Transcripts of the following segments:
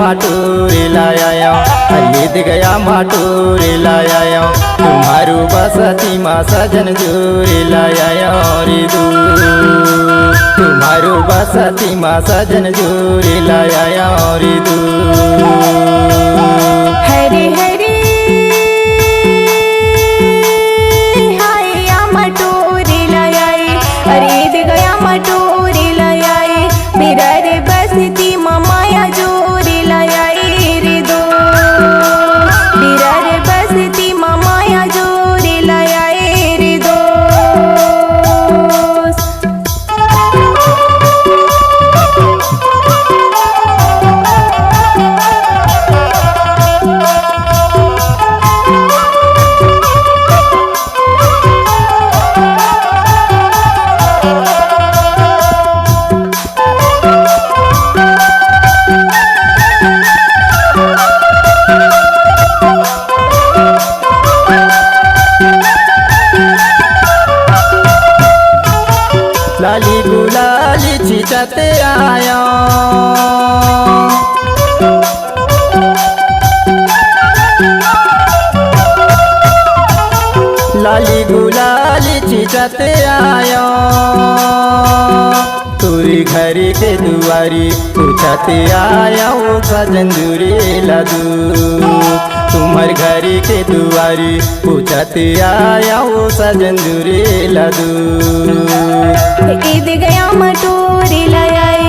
माटोरे लाया, खरीद गया माटोरे लाया। तुम्हारू बसती माँ सजन जोरे लाया रे दूर, तुम्हारू बसती माँ सजन जोरे लाया रे दूर। हरे हरे हाय या मटोरे लाए, खरीद गया मटोरे लाए। मेरा रे बसती माया जोरे लाए रे दो, मेरा रे बसती माया जोरे लाए रे दो। लाली गुलाली चिचते आया, लाली गुलाली चिचते आया। तुरी घरी के दुआरी पूछते आया ओ सजन दूरे लदू, तुम्हार घरी के दुआरी पूछते आया ओ सजन दूरे लदू। ईद गया मटोरे लाए,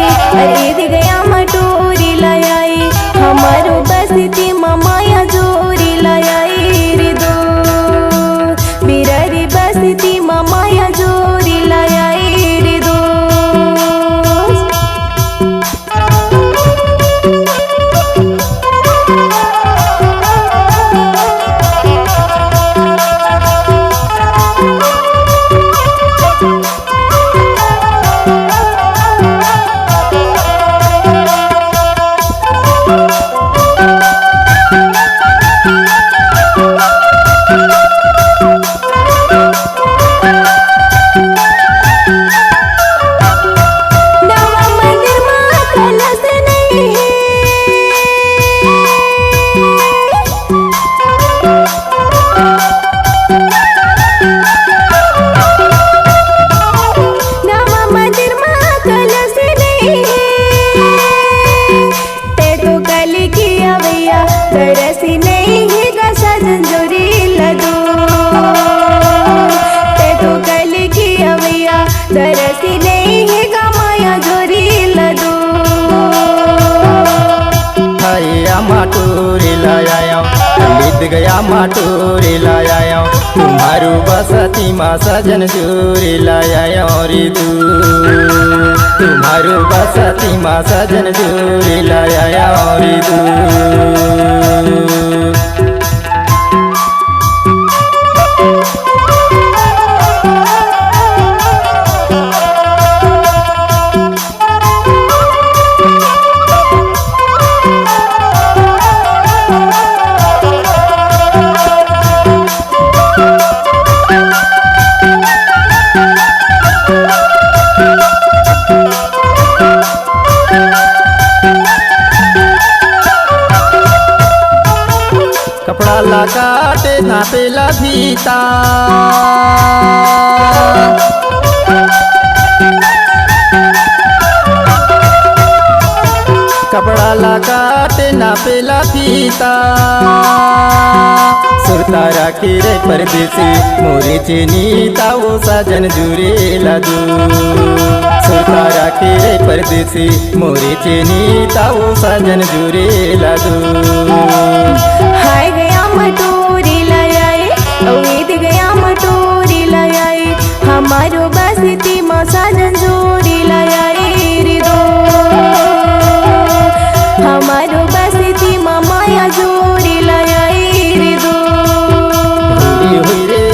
ईद गया मटोरे लाए। हमारो बसती माया जोरे लाए रे दो, मेरा रे बसती माया जोरे लाए रे दो। तरसी नहीं है गा सजन जोरी लदो, ते तो कल की अवैया तरसी नहीं है गा माया जोरी लदो। हाया माटोरे लाया, खरीद गया माटोरे लाया। तुम्हारू बसती माँ सजन जोरे लाया रे दूर, तुम्हारू बसती माँ सजन जोरे लाया रे दूर। कपड़ा ला काटे नापेला फीता, कपड़ा ला काटे नापेला फीता। सुरतारा के रे परदेसी मोरे चेनीता वो सजन जुरे लदू, सुरतारा के रे परदेसी मोरे चेनीता वो सजन जुरे लदू। हाय गया मटोरे लाए, ईद गया मटोरे लाए। हमारो बसती माँ सजन जोरे लाए रे दो, हमारो बसती माया जोरे लाए रे दो। हुई रे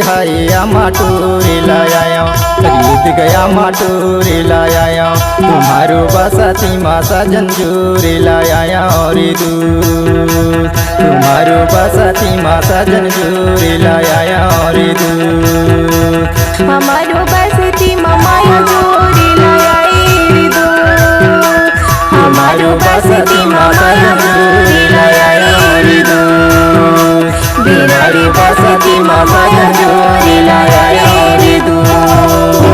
हाया माटोरे लाया, खरीद गया माटोरे लाया। तुम्हारो बसती माँ सजन जोरे लाया रे दूर, तुम्हारो बसती माँ सजन जोरे लाया रे दूर। हमारो बसती माया जोरे लाए रे दो। बिनारू बसती माता जंजूरी लाया रे दूध बिनारू बसती माता जंजूरी लाया रे दूध